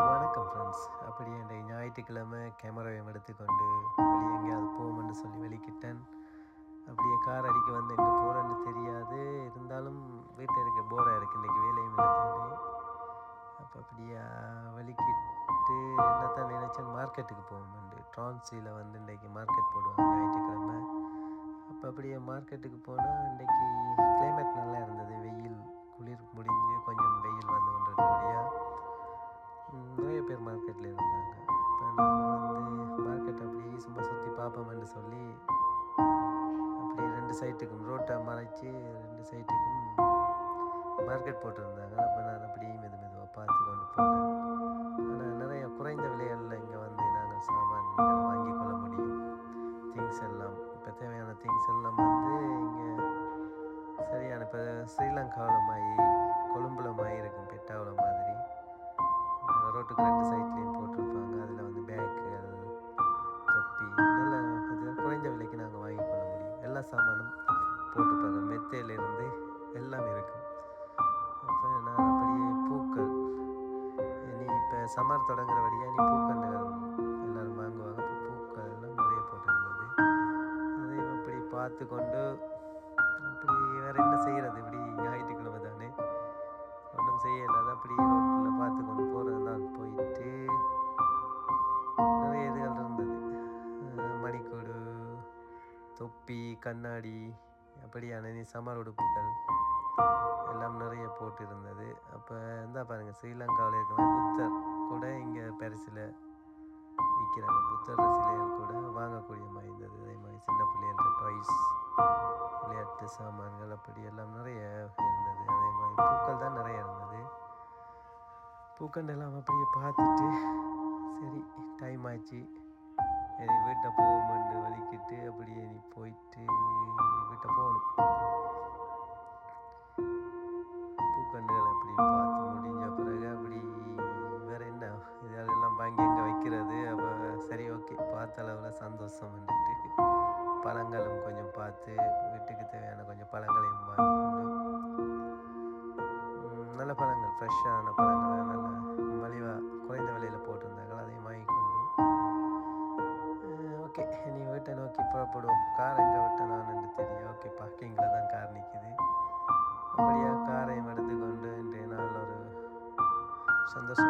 வணக்கம் ஃப்ரெண்ட்ஸ். அப்படியே இன்றைய ஞாயிற்றுக்கிழமை கேமராவையும் எடுத்துக்கொண்டு வெளியே எங்கேயாவது போவோம்னு சொல்லி வெளிக்கிட்டேன். அப்படியே கார் அடிக்க வந்து எங்கே போகிறேன்னு தெரியாது. இருந்தாலும் வீட்டில் இருக்க போராக இருக்குது, இன்றைக்கி வேலையும் இல்லை தானே. அப்போ அப்படியே வெளிக்கிட்டு என்னத்தான் நினச்சேன், மார்க்கெட்டுக்கு போவோம்ண்டு. ட்ரான்ஸில் வந்து இன்றைக்கி மார்க்கெட் போடுவாங்க ஞாயிற்றுக்கிழமை. அப்போ அப்படியே மார்க்கெட்டுக்கு போனால் இன்றைக்கி கிளைமேட் நல்லா இருந்தது. வெயில் குளிர் முடிஞ்சு கொஞ்சம் வெயில் வந்து கொண்டிருக்கபடியாக நிறைய பேர் மார்க்கெட்டில் இருந்தாங்க. இப்போ நாங்கள் வந்து மார்க்கெட் அப்படியே சும்மா சுற்றி பார்ப்போம்னு சொல்லி அப்படியே ரெண்டு சைட்டுக்கும் ரோட்டை மறைச்சி ரெண்டு சைட்டுக்கும் மார்க்கெட் போட்டிருந்தாங்க. அப்போ நான் அப்படியே மெதுவாக பார்த்து கொண்டு போனேன். ஆனால் நிறைய குறைந்த விலைகளில் இங்கே வந்து நாங்கள் சாமான்களை வாங்கி கொள்ள முடியும். திங்ஸ் எல்லாம் இப்போ தேவையான திங்ஸ் எல்லாம் வந்து இங்கே சரியான இப்போ ஸ்ரீலங்காவில் மாதிரி கொழும்புல மாதிரி இருக்கும், பெட்டாவில் மாதிரி ரோட்டுக்கு ரெண்டு சைட்லேயும் போட்டிருப்பாங்க. அதில் வந்து பேக்குகள், தொப்பி, நல்ல இது குறைந்த விலைக்கு நாங்கள் வாங்கிக்கொள்ள முடியும். எல்லா சாமானும் போட்டிருப்பாங்க, மெத்தையிலிருந்து எல்லாம் இருக்கும். அப்போ நான் அப்படியே பூக்கள், இனி இப்போ சம்மர் தொடங்குறபடியாக இனி பூக்கண்டுகள் எல்லோரும் வாங்குவாங்க. இப்போ பூக்கள் எல்லாம் நிறைய போட்டிருந்தது. அதையும் அப்படி பார்த்து கொண்டு அப்படி வேறு என்ன செய்கிறது, இப்படி ஞாயிற்றுக்கிழமை தானே ஒன்றும் செய்யலை. அப்படி ரோட்டில் பார்த்து கொண்டு போகிறது தான். போயிட்டு நிறைய இதுகள் இருந்தது, மணிக்கூடு, தொப்பி, கண்ணாடி, அப்படியான சமர் உடுப்புகள் எல்லாம் நிறைய போட்டு இருந்தது. அப்போ இருந்தால் பாருங்கள், ஸ்ரீலங்காவில் இருக்கிற புத்தர் கூட இங்கே பரிசில் விற்கிறாங்க. புத்தர் சிலைகள் கூட வாங்கக்கூடிய மாதிரி இருந்தது. அதே மாதிரி சின்ன பிள்ளைகள டாய்ஸ், விளையாட்டு சாமான்கள் அப்படி எல்லாம் நிறைய இருந்தது. அதே மாதிரி பூக்கள் தான் நிறைய இருந்தது. பூக்கண்டு எல்லாம் அப்படியே பார்த்துட்டு சரி டைம் ஆச்சு, இனி வீட்டை போவோம்ண்டு வலிக்கிட்டு அப்படியே நீ போயிட்டு வீட்டை போகணும். பூக்கண்டுகளை அப்படி பார்த்து முடிஞ்ச பிறகு அப்படி வேறு என்ன இதெல்லாம் வாங்கி எங்கே வைக்கிறது. அப்போ சரி ஓகே, பார்த்த அளவில் சந்தோஷம் வந்துட்டு பழங்களும் கொஞ்சம் பார்த்து வீட்டுக்கு தேவையான கொஞ்சம் பழங்களையும் வாங்கி கொண்டு, நல்ல பழங்கள், ஃப்ரெஷ்ஷான பழங்களை நல்ல மலிவாக குறைந்த விலையில் போட்டிருந்தார்கள், அதையும் வாங்கி கொண்டு ஓகே இனி வீட்டை நோக்கி புறப்படுவோம். கார் எங்கே விட்டேன் நான் என்று தெரியும். ஓகே, பார்க்கிங்கில் தான் கார் நிற்கிது. அப்படியே காரையும் எடுத்துக்கொண்டு இன்றைய நாள் ஒரு சந்தோஷமான